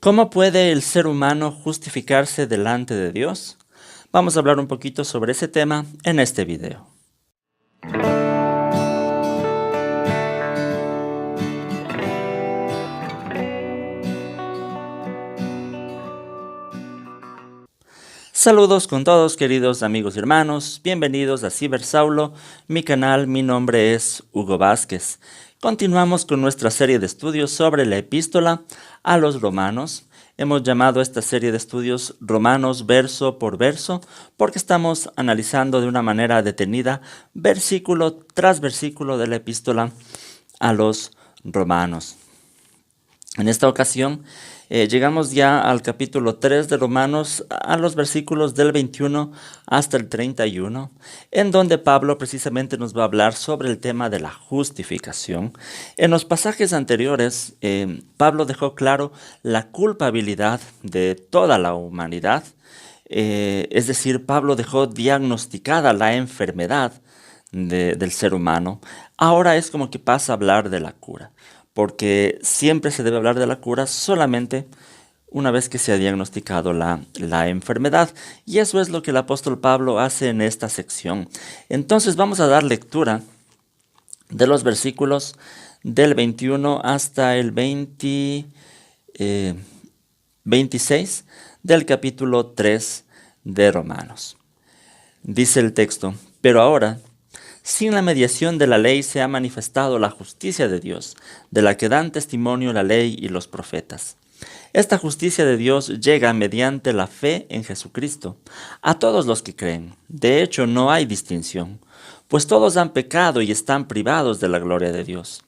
¿Cómo puede el ser humano justificarse delante de Dios? Vamos a hablar un poquito sobre ese tema en este video. Saludos con todos, queridos amigos y hermanos. Bienvenidos a Cibersaulo, mi canal. Mi nombre es Hugo Vázquez. Continuamos con nuestra serie de estudios sobre la epístola a los romanos. Hemos llamado esta serie de estudios Romanos verso por verso porque estamos analizando de una manera detenida versículo tras versículo de la epístola a los romanos. En esta ocasión llegamos ya al capítulo 3 de Romanos, a los versículos del 21 hasta el 31, en donde Pablo precisamente nos va a hablar sobre el tema de la justificación. En los pasajes anteriores, Pablo dejó claro la culpabilidad de toda la humanidad, es decir, Pablo dejó diagnosticada la enfermedad del ser humano. Ahora es como que pasa a hablar de la cura, porque siempre se debe hablar de la cura solamente una vez que se ha diagnosticado la enfermedad. Y eso es lo que el apóstol Pablo hace en esta sección. Entonces vamos a dar lectura de los versículos del 21 hasta el 26 del capítulo 3 de Romanos. Dice el texto: pero ahora, sin la mediación de la ley se ha manifestado la justicia de Dios, de la que dan testimonio la ley y los profetas. Esta justicia de Dios llega mediante la fe en Jesucristo a todos los que creen. De hecho, no hay distinción, pues todos han pecado y están privados de la gloria de Dios.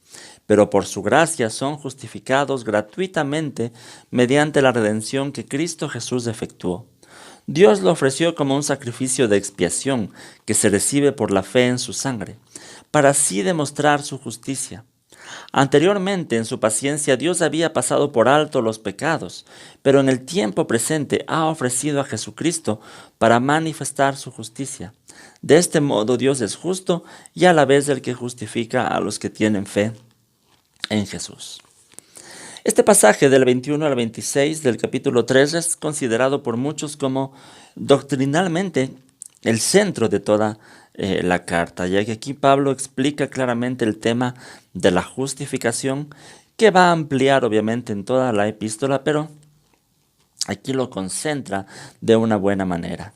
Pero por su gracia son justificados gratuitamente mediante la redención que Cristo Jesús efectuó. Dios lo ofreció como un sacrificio de expiación que se recibe por la fe en su sangre, para así demostrar su justicia. Anteriormente, en su paciencia, Dios había pasado por alto los pecados, pero en el tiempo presente ha ofrecido a Jesucristo para manifestar su justicia. De este modo, Dios es justo y a la vez el que justifica a los que tienen fe en Jesús. Este pasaje del 21 al 26 del capítulo 3 es considerado por muchos como doctrinalmente el centro de toda la carta, ya que aquí Pablo explica claramente el tema de la justificación, que va a ampliar obviamente en toda la epístola, pero aquí lo concentra de una buena manera.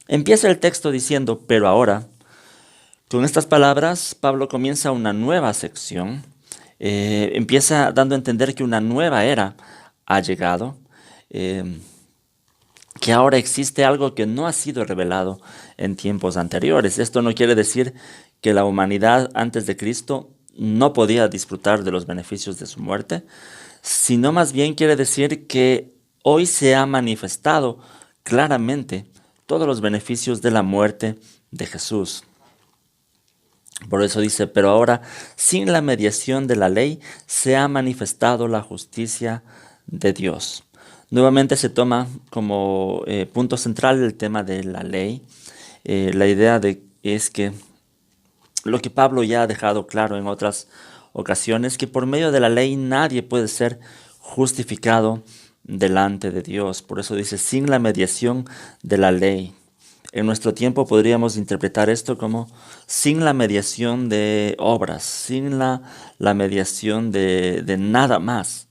Empieza el texto diciendo: pero ahora. Con estas palabras, Pablo comienza una nueva sección. Empieza dando a entender que una nueva era ha llegado, que ahora existe algo que no ha sido revelado en tiempos anteriores. Esto no quiere decir que la humanidad antes de Cristo no podía disfrutar de los beneficios de su muerte, sino más bien quiere decir que hoy se ha manifestado claramente todos los beneficios de la muerte de Jesús. Por eso dice: pero ahora, sin la mediación de la ley, se ha manifestado la justicia de Dios. Nuevamente se toma como punto central el tema de la ley. La idea es que lo que Pablo ya ha dejado claro en otras ocasiones, que por medio de la ley nadie puede ser justificado delante de Dios. Por eso dice: sin la mediación de la ley. En nuestro tiempo podríamos interpretar esto como sin la mediación de obras, sin la mediación de nada más.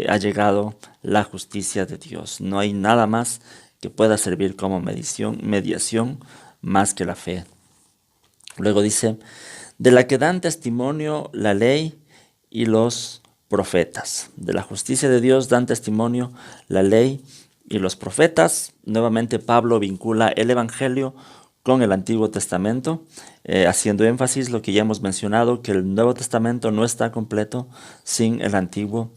Ha llegado la justicia de Dios. No hay nada más que pueda servir como mediación más que la fe. Luego dice: de la que dan testimonio la ley y los profetas. De la justicia de Dios dan testimonio la ley y los profetas. Nuevamente Pablo vincula el Evangelio con el Antiguo Testamento, haciendo énfasis lo que ya hemos mencionado, que el Nuevo Testamento no está completo sin el Antiguo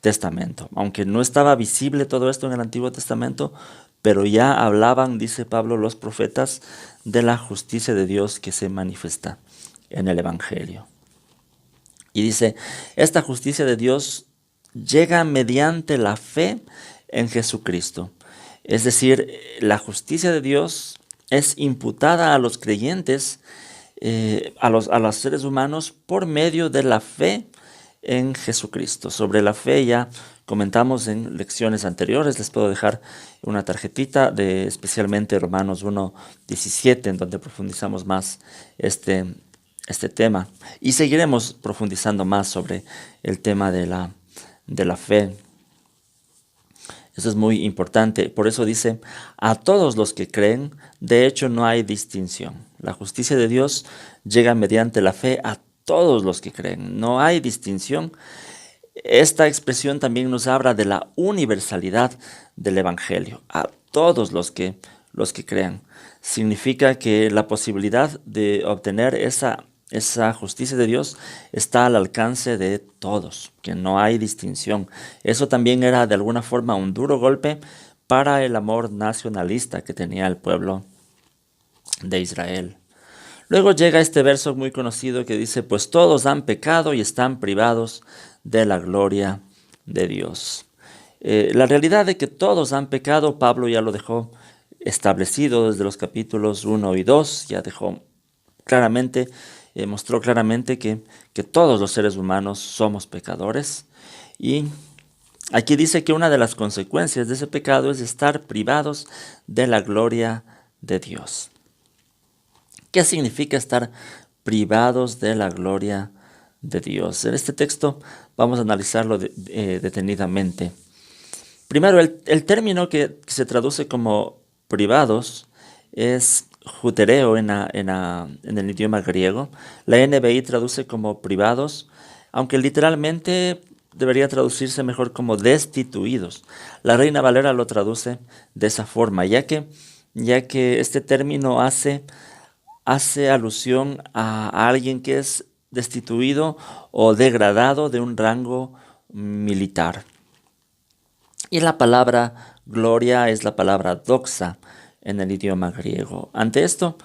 Testamento. Aunque no estaba visible todo esto en el Antiguo Testamento, pero ya hablaban, dice Pablo, los profetas de la justicia de Dios que se manifiesta en el Evangelio. Y dice: esta justicia de Dios llega mediante la fe en Jesucristo. Es decir, la justicia de Dios es imputada a los creyentes, a los seres humanos, por medio de la fe en Jesucristo. Sobre la fe ya comentamos en lecciones anteriores. Les puedo dejar una tarjetita de especialmente Romanos 1:17, en donde profundizamos más este tema. Y seguiremos profundizando más sobre el tema de la fe. Eso es muy importante. Por eso dice, a todos los que creen, de hecho no hay distinción. La justicia de Dios llega mediante la fe a todos los que creen. No hay distinción. Esta expresión también nos habla de la universalidad del Evangelio. A todos los que crean. Significa que la posibilidad de obtener esa justicia de Dios está al alcance de todos, que no hay distinción. Eso también era de alguna forma un duro golpe para el amor nacionalista que tenía el pueblo de Israel. Luego llega este verso muy conocido que dice, pues todos han pecado y están privados de la gloria de Dios. La realidad de que todos han pecado, Pablo ya lo dejó establecido desde los capítulos 1 y 2, ya dejó claramente, mostró claramente que todos los seres humanos somos pecadores. Y aquí dice que una de las consecuencias de ese pecado es estar privados de la gloria de Dios. ¿Qué significa estar privados de la gloria de Dios? En este texto vamos a analizarlo detenidamente. Primero, el término que se traduce como privados es jutereo en el idioma griego. La NBI traduce como privados, aunque literalmente debería traducirse mejor como destituidos. La Reina Valera lo traduce de esa forma, ya que este término hace alusión a alguien que es destituido o degradado de un rango militar. Y la palabra gloria es la palabra doxa en el idioma griego. Ante esto,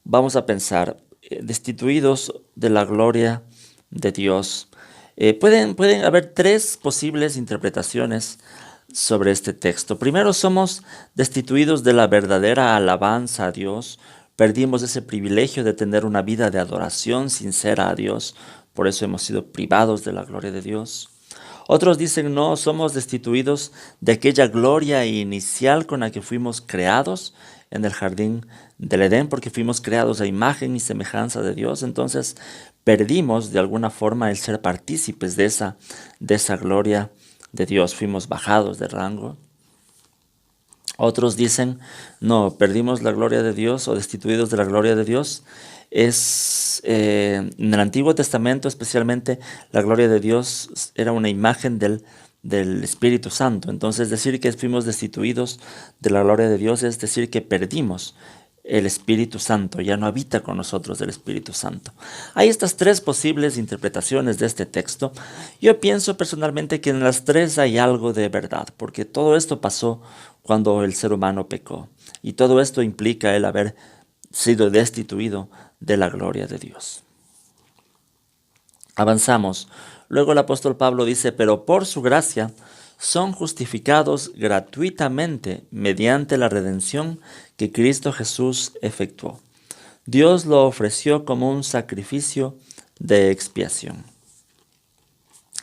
vamos a pensar, destituidos de la gloria de Dios. Pueden haber tres posibles interpretaciones sobre este texto. Primero, somos destituidos de la verdadera alabanza a Dios. Perdimos ese privilegio de tener una vida de adoración sincera a Dios. Por eso hemos sido privados de la gloria de Dios. Otros dicen, no, somos destituidos de aquella gloria inicial con la que fuimos creados en el jardín del Edén, porque fuimos creados a imagen y semejanza de Dios. Entonces perdimos de alguna forma el ser partícipes de esa gloria de Dios. Fuimos bajados de rango. Otros dicen, no, perdimos la gloria de Dios o destituidos de la gloria de Dios. En el Antiguo Testamento especialmente la gloria de Dios era una imagen del Espíritu Santo. Entonces decir que fuimos destituidos de la gloria de Dios es decir que perdimos el Espíritu Santo, ya no habita con nosotros el Espíritu Santo. Hay estas tres posibles interpretaciones de este texto. Yo pienso personalmente que en las tres hay algo de verdad, porque todo esto pasó cuando el ser humano pecó. Y todo esto implica el haber sido destituido de la gloria de Dios. Avanzamos. Luego el apóstol Pablo dice, pero por su gracia son justificados gratuitamente mediante la redención que Cristo Jesús efectuó. Dios lo ofreció como un sacrificio de expiación.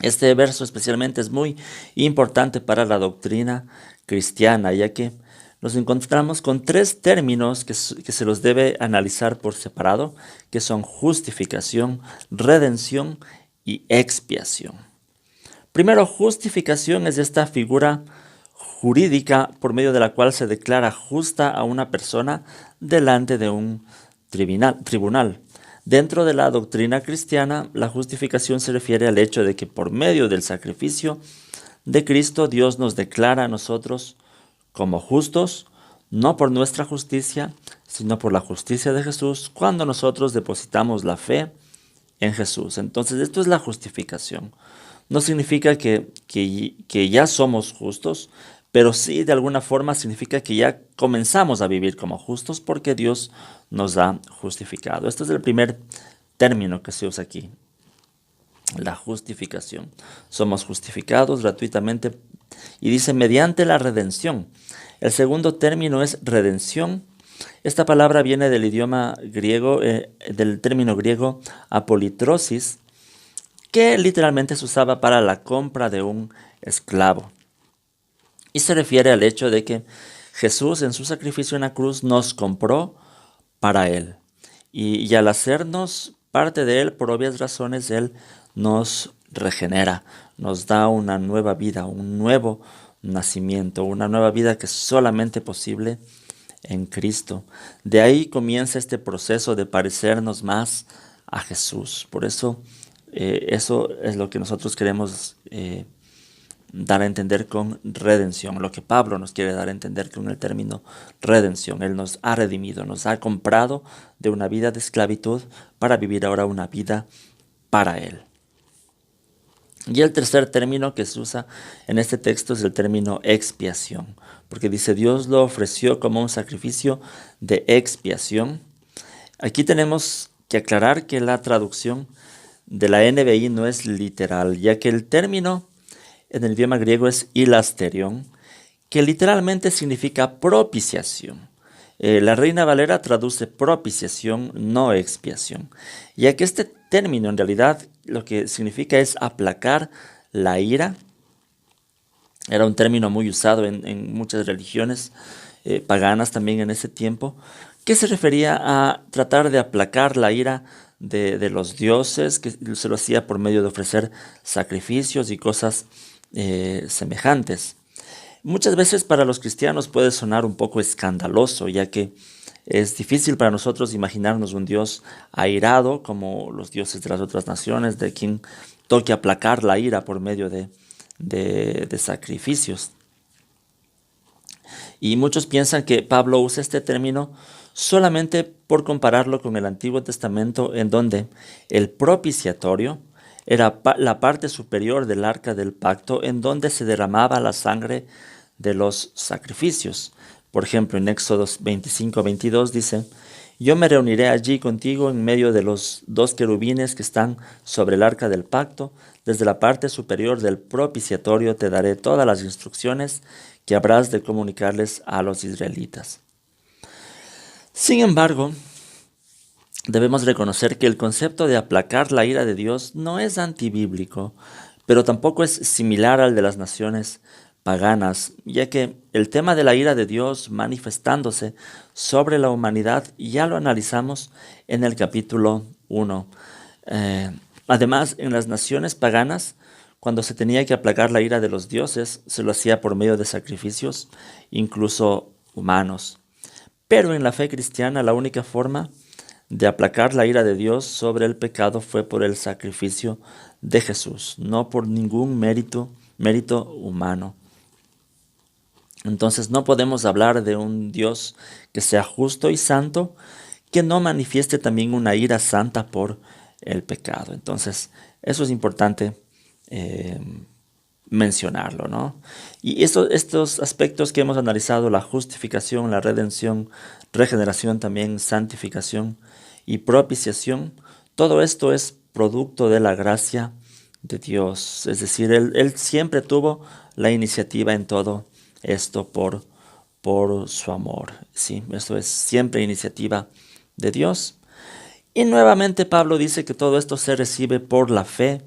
Este verso especialmente es muy importante para la doctrina cristiana, ya que nos encontramos con tres términos que se los debe analizar por separado, que son justificación, redención y expiación. Primero, justificación es esta figura jurídica por medio de la cual se declara justa a una persona delante de un tribunal. Dentro de la doctrina cristiana, la justificación se refiere al hecho de que por medio del sacrificio de Cristo, Dios nos declara a nosotros como justos, no por nuestra justicia, sino por la justicia de Jesús, cuando nosotros depositamos la fe en Jesús. Entonces, esto es la justificación. No significa que ya somos justos, pero sí de alguna forma significa que ya comenzamos a vivir como justos porque Dios nos ha justificado. Este es el primer término que se usa aquí, la justificación. Somos justificados gratuitamente y dice mediante la redención. El segundo término es redención. Esta palabra viene del idioma griego, del término griego apolitrosis, que literalmente se usaba para la compra de un esclavo. Y se refiere al hecho de que Jesús en su sacrificio en la cruz nos compró para Él. Y al hacernos parte de Él, por obvias razones, Él nos regenera, nos da una nueva vida, un nuevo nacimiento, una nueva vida que es solamente posible en Cristo. De ahí comienza este proceso de parecernos más a Jesús. Por eso, eso es lo que nosotros queremos dar a entender con redención, lo que Pablo nos quiere dar a entender con el término redención. Él nos ha redimido, nos ha comprado de una vida de esclavitud para vivir ahora una vida para Él. Y el tercer término que se usa en este texto es el término expiación, porque dice Dios lo ofreció como un sacrificio de expiación. Aquí tenemos que aclarar que la traducción de la NBI no es literal, ya que el término en el idioma griego es hilasterion, que literalmente significa propiciación. La Reina Valera traduce propiciación, no expiación, ya que este término en realidad lo que significa es aplacar la ira. Era un término muy usado en muchas religiones paganas también en ese tiempo, que se refería a tratar de aplacar la ira de los dioses, que se lo hacía por medio de ofrecer sacrificios y cosas semejantes. Muchas veces para los cristianos puede sonar un poco escandaloso, ya que es difícil para nosotros imaginarnos un Dios airado como los dioses de las otras naciones, de quien toque aplacar la ira por medio de sacrificios. Y muchos piensan que Pablo usa este término solamente por compararlo con el Antiguo Testamento, en donde el propiciatorio era la parte superior del arca del pacto, en donde se derramaba la sangre de los sacrificios. Por ejemplo, en Éxodo 25-22 dice: yo me reuniré allí contigo en medio de los dos querubines que están sobre el arca del pacto. Desde la parte superior del propiciatorio te daré todas las instrucciones que habrás de comunicarles a los israelitas. Sin embargo, debemos reconocer que el concepto de aplacar la ira de Dios no es antibíblico, pero tampoco es similar al de las naciones paganas, ya que el tema de la ira de Dios manifestándose sobre la humanidad ya lo analizamos en el capítulo 1. Además, en las naciones paganas, cuando se tenía que aplacar la ira de los dioses, se lo hacía por medio de sacrificios, incluso humanos. Pero en la fe cristiana, la única forma de aplacar la ira de Dios sobre el pecado fue por el sacrificio de Jesús, no por ningún mérito humano. Entonces no podemos hablar de un Dios que sea justo y santo, que no manifieste también una ira santa por el pecado. Entonces eso es importante mencionarlo, ¿no? Y estos aspectos que hemos analizado, la justificación, la redención, regeneración también, santificación y propiciación, todo esto es producto de la gracia de Dios. Es decir, Él siempre tuvo la iniciativa en todo esto por su amor. Sí, esto es siempre iniciativa de Dios. Y nuevamente Pablo dice que todo esto se recibe por la fe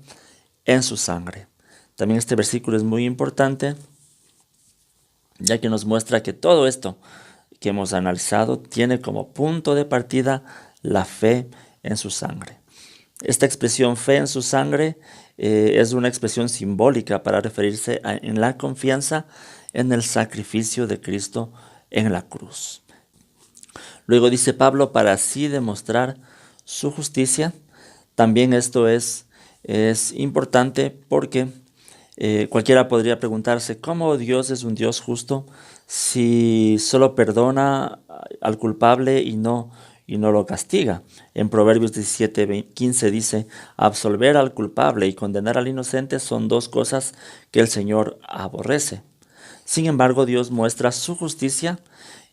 en su sangre. También este versículo es muy importante, ya que nos muestra que todo esto que hemos analizado tiene como punto de partida la fe en su sangre. Esta expresión fe en su sangre es una expresión simbólica para referirse en la confianza en el sacrificio de Cristo en la cruz. Luego dice Pablo, para así demostrar su justicia. También esto es importante porque cualquiera podría preguntarse, ¿cómo Dios es un Dios justo si solo perdona al culpable y no lo castiga? En Proverbios 17:15 dice: absolver al culpable y condenar al inocente son dos cosas que el Señor aborrece. Sin embargo, Dios muestra su justicia,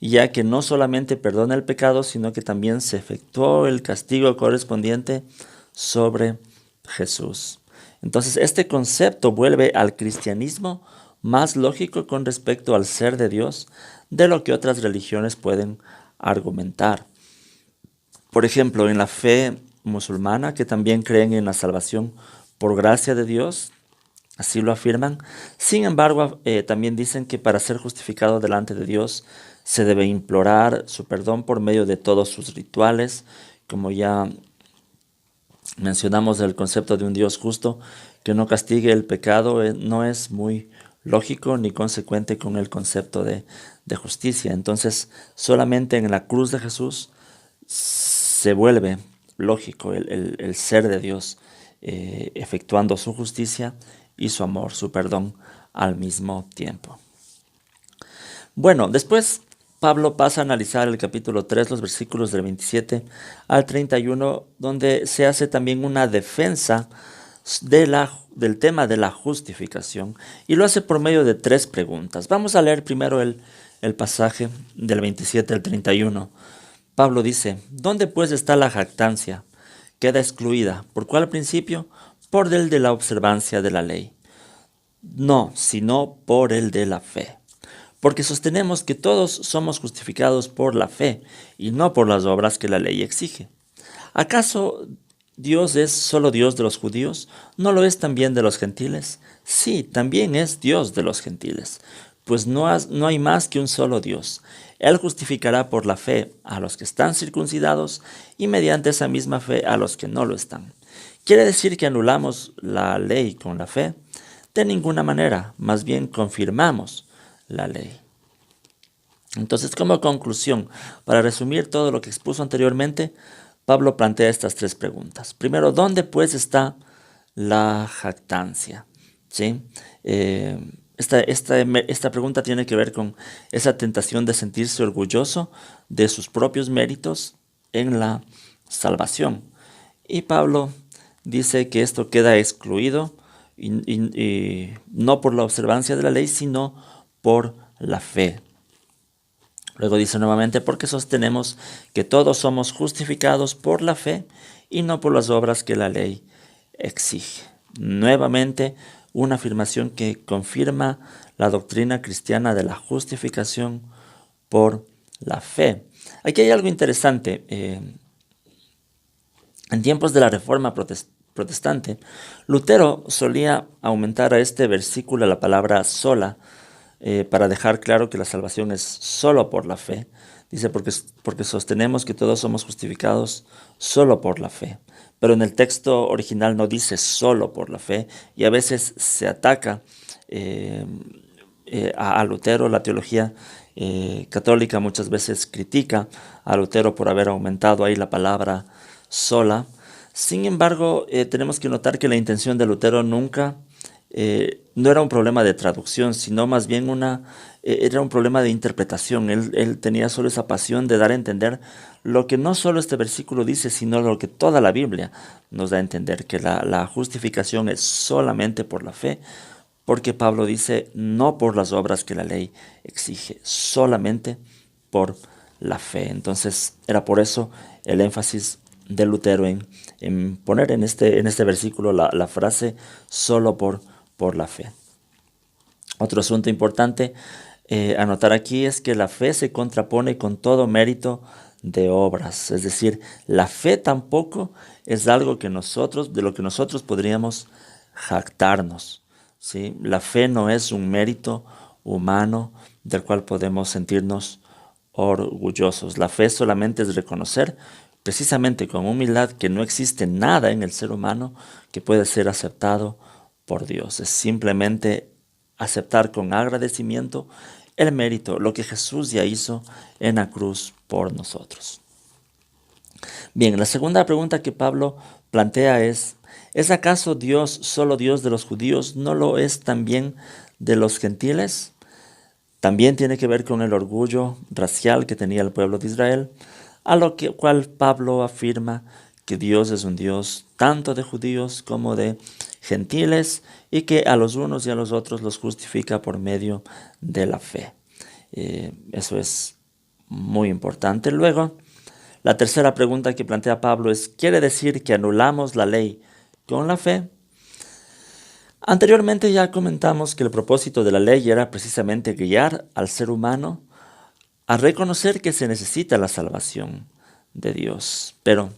ya que no solamente perdona el pecado, sino que también se efectuó el castigo correspondiente sobre Jesús. Entonces, este concepto vuelve al cristianismo más lógico con respecto al ser de Dios de lo que otras religiones pueden argumentar. Por ejemplo, en la fe musulmana, que también creen en la salvación por gracia de Dios, así lo afirman. Sin embargo, también dicen que para ser justificado delante de Dios se debe implorar su perdón por medio de todos sus rituales, como ya mencionamos el concepto de un Dios justo que no castigue el pecado, no es muy lógico ni consecuente con el concepto de justicia. Entonces, solamente en la cruz de Jesús se vuelve lógico el ser de Dios, efectuando su justicia y su amor, su perdón al mismo tiempo. Bueno, después Pablo pasa a analizar el capítulo 3, los versículos del 27 al 31, donde se hace también una defensa del tema de la justificación, y lo hace por medio de 3 preguntas. Vamos a leer primero el pasaje del 27 al 31. Pablo dice: ¿dónde pues está la jactancia? Queda excluida. ¿Por cuál principio? Por el de la observancia de la ley. No, sino por el de la fe. Porque sostenemos que todos somos justificados por la fe y no por las obras que la ley exige. ¿Acaso Dios es solo Dios de los judíos? ¿No lo es también de los gentiles? Sí, también es Dios de los gentiles. Pues no hay más que un solo Dios. Él justificará por la fe a los que están circuncidados y mediante esa misma fe a los que no lo están. ¿Quiere decir que anulamos la ley con la fe? De ninguna manera, más bien confirmamos la ley. Entonces, como conclusión, para resumir todo lo que expuso anteriormente, Pablo plantea estas 3 preguntas. Primero, ¿dónde pues está la jactancia? ¿Sí? Esta pregunta tiene que ver con esa tentación de sentirse orgulloso de sus propios méritos en la salvación. Y Pablo dice que esto queda excluido y no por la observancia de la ley, sino por la fe. Luego dice nuevamente: porque sostenemos que todos somos justificados por la fe y no por las obras que la ley exige. Nuevamente, una afirmación que confirma la doctrina cristiana de la justificación por la fe. Aquí hay algo interesante. En tiempos de la Reforma protestante, Lutero solía aumentar a este versículo la palabra sola, para dejar claro que la salvación es solo por la fe. Dice: porque sostenemos que todos somos justificados solo por la fe. Pero en el texto original no dice solo por la fe, y a veces se ataca a Lutero. La teología católica muchas veces critica a Lutero por haber aumentado ahí la palabra sola. Sin embargo, tenemos que notar que la intención de Lutero nunca no era un problema de traducción, sino más bien era un problema de interpretación. Él tenía solo esa pasión de dar a entender lo que no solo este versículo dice, sino lo que toda la Biblia nos da a entender, que la justificación es solamente por la fe, porque Pablo dice: no por las obras que la ley exige, solamente por la fe. Entonces era por eso el énfasis de Lutero en poner en este versículo la frase solo por la fe. Otro asunto importante anotar aquí es que la fe se contrapone con todo mérito de obras. Es decir, la fe tampoco es algo de lo que nosotros podríamos jactarnos, ¿sí? La fe no es un mérito humano del cual podemos sentirnos orgullosos. La fe solamente es reconocer, precisamente con humildad, que no existe nada en el ser humano que pueda ser aceptado por Dios. Es simplemente aceptar con agradecimiento el mérito, lo que Jesús ya hizo en la cruz por nosotros. Bien, la segunda pregunta que Pablo plantea ¿es acaso Dios solo Dios de los judíos? ¿No lo es también de los gentiles? También tiene que ver con el orgullo racial que tenía el pueblo de Israel, a lo cual Pablo afirma que Dios es un Dios tanto de judíos como de gentiles, y que a los unos y a los otros los justifica por medio de la fe. Eso es muy importante. Luego, la tercera pregunta que plantea Pablo es: ¿quiere decir que anulamos la ley con la fe? Anteriormente ya comentamos que el propósito de la ley era precisamente guiar al ser humano a reconocer que se necesita la salvación de Dios. Pero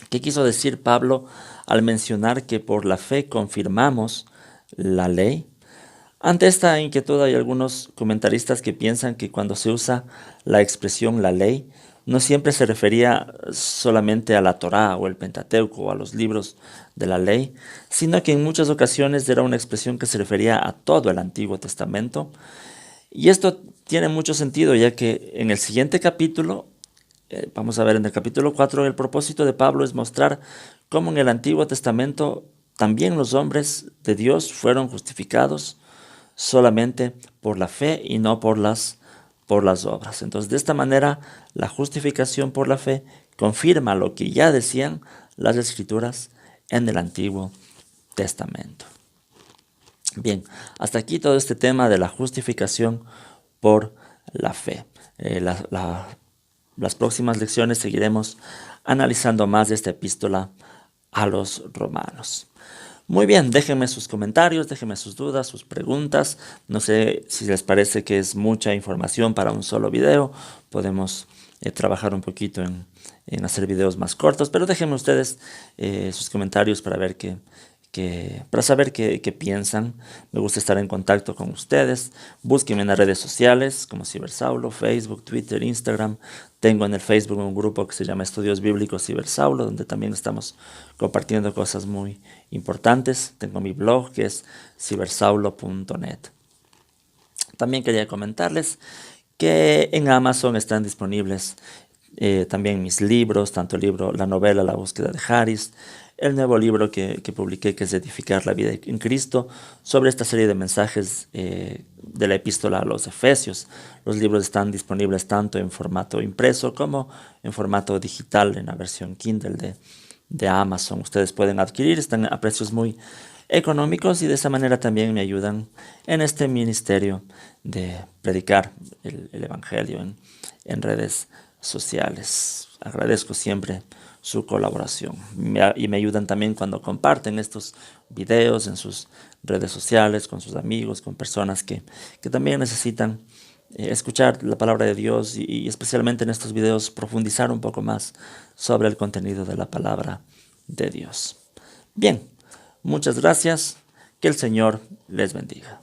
¿Qué quiso decir Pablo al mencionar que por la fe confirmamos la ley? Ante esta inquietud hay algunos comentaristas que piensan que cuando se usa la expresión la ley, no siempre se refería solamente a la Torá o el Pentateuco o a los libros de la ley, sino que en muchas ocasiones era una expresión que se refería a todo el Antiguo Testamento. Y esto tiene mucho sentido, ya que en el siguiente capítulo, vamos a ver en el capítulo 4, el propósito de Pablo es mostrar cómo en el Antiguo Testamento también los hombres de Dios fueron justificados solamente por la fe y no por las obras. Entonces, de esta manera, la justificación por la fe confirma lo que ya decían las Escrituras en el Antiguo Testamento. Bien, hasta aquí todo este tema de la justificación por la fe. Las próximas lecciones seguiremos analizando más de esta epístola a los romanos. Muy bien, déjenme sus comentarios, déjenme sus dudas, sus preguntas. No sé si les parece que es mucha información para un solo video. Podemos trabajar un poquito en hacer videos más cortos, pero déjenme ustedes sus comentarios para ver para saber qué piensan. Me gusta estar en contacto con ustedes. Búsquenme en las redes sociales como Cibersaulo, Facebook, Twitter, Instagram. Tengo en el Facebook un grupo que se llama Estudios Bíblicos Cibersaulo, donde también estamos compartiendo cosas muy importantes. Tengo mi blog que es cibersaulo.net. También quería comentarles que en Amazon están disponibles también mis libros, tanto el libro, la novela La búsqueda de Harris, el nuevo libro que publiqué, que es Edificar la vida en Cristo, sobre esta serie de mensajes de la epístola a los Efesios. Los libros están disponibles tanto en formato impreso como en formato digital en la versión Kindle de Amazon. Ustedes pueden adquirir, están a precios muy económicos y de esa manera también me ayudan en este ministerio de predicar el Evangelio en redes sociales. Agradezco siempre su colaboración y me ayudan también cuando comparten estos videos en sus redes sociales, con sus amigos, con personas que también necesitan escuchar la palabra de Dios y especialmente en estos videos profundizar un poco más sobre el contenido de la palabra de Dios. Bien, muchas gracias, que el Señor les bendiga.